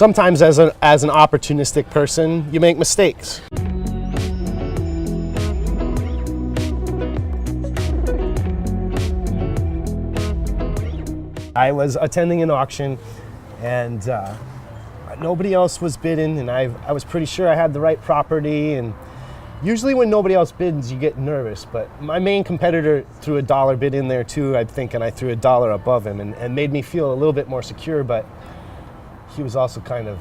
sometimes as an opportunistic person, you make mistakes. I was attending an auction and nobody else was bidding, and I was pretty sure I had the right property, and usually when nobody else bids you get nervous, but my main competitor threw a dollar bid in there too, I think, and I threw a dollar above him and made me feel a little bit more secure, but he was also kind of,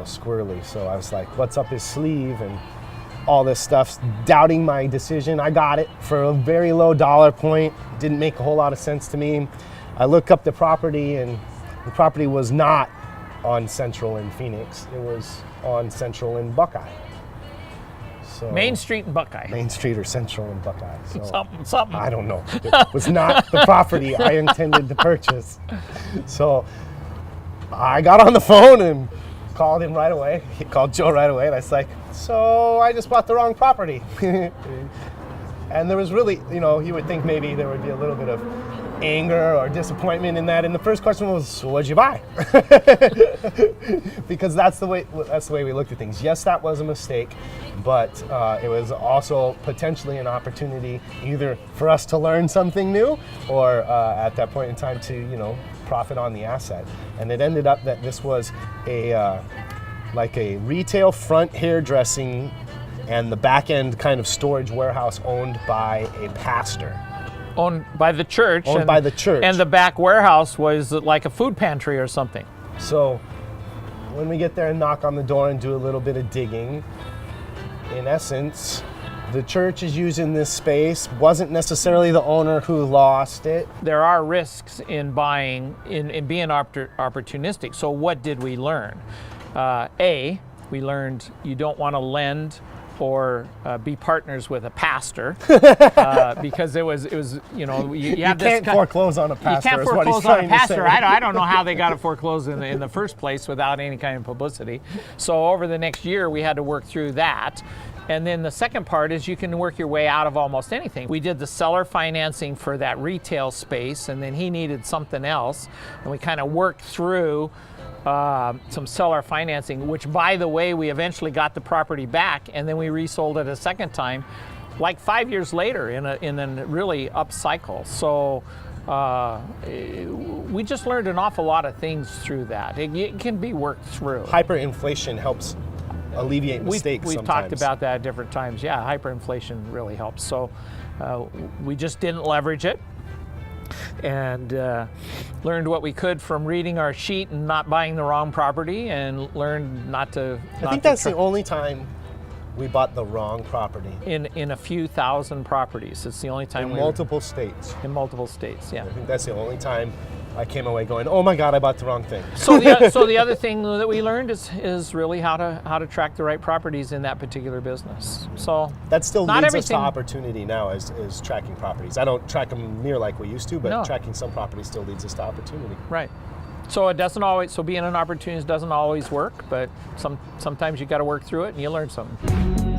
squirrely, so I was like, what's up his sleeve and all this stuff, doubting my decision. I got it for a very low dollar point, didn't make a whole lot of sense to me. I look up the property, and the property was not on Central in Phoenix. It was on Central in Buckeye. So Main Street in Buckeye. Main Street or Central in Buckeye. So Something. I don't know. It was not the property I intended to purchase. So I got on the phone and called him right away. He called Joe right away, and I was like, so I just bought the wrong property. And there was really, you would think maybe there would be a little bit of anger or disappointment in that. And the first question was, so what'd you buy? Because that's the way we looked at things. Yes, that was a mistake, but it was also potentially an opportunity either for us to learn something new or at that point in time to, profit on the asset. And it ended up that this was like a retail front hairdressing and the back end kind of storage warehouse owned by a pastor. Owned by the church. By the church. And the back warehouse was like a food pantry or something. So when we get there and knock on the door and do a little bit of digging, in essence, the church is using this space, wasn't necessarily the owner who lost it. There are risks in buying, in being opportunistic. So what did we learn? We learned you don't want to lend or be partners with a pastor because it was you can't foreclose on a pastor. You can't foreclose on a pastor. I don't know how they got it foreclosed in the first place without any kind of publicity. So over the next year we had to work through that. And then the second part is you can work your way out of almost anything. We did the seller financing for that retail space, and then he needed something else, and we kind of worked through some seller financing, which, by the way, we eventually got the property back, and then we resold it a second time, like 5 years later in a really up cycle. So we just learned an awful lot of things through that. It can be worked through. Hyperinflation helps alleviate mistakes. We've talked about that at different times. Yeah, hyperinflation really helps. So we just didn't leverage it, and learned what we could from reading our sheet and not buying the wrong property, and learned not to. I think that's the only time we bought the wrong property. In a few thousand properties. It's the only time in multiple states. In multiple states, yeah. I think that's the only time I came away going, oh my God, I bought the wrong thing. So the other thing that we learned is really how to track the right properties in that particular business. So that still leads us to opportunity now is tracking properties. I don't track them near like we used to, but tracking some properties still leads us to opportunity. Right. So being an opportunist doesn't always work, but sometimes you got to work through it and you learn something.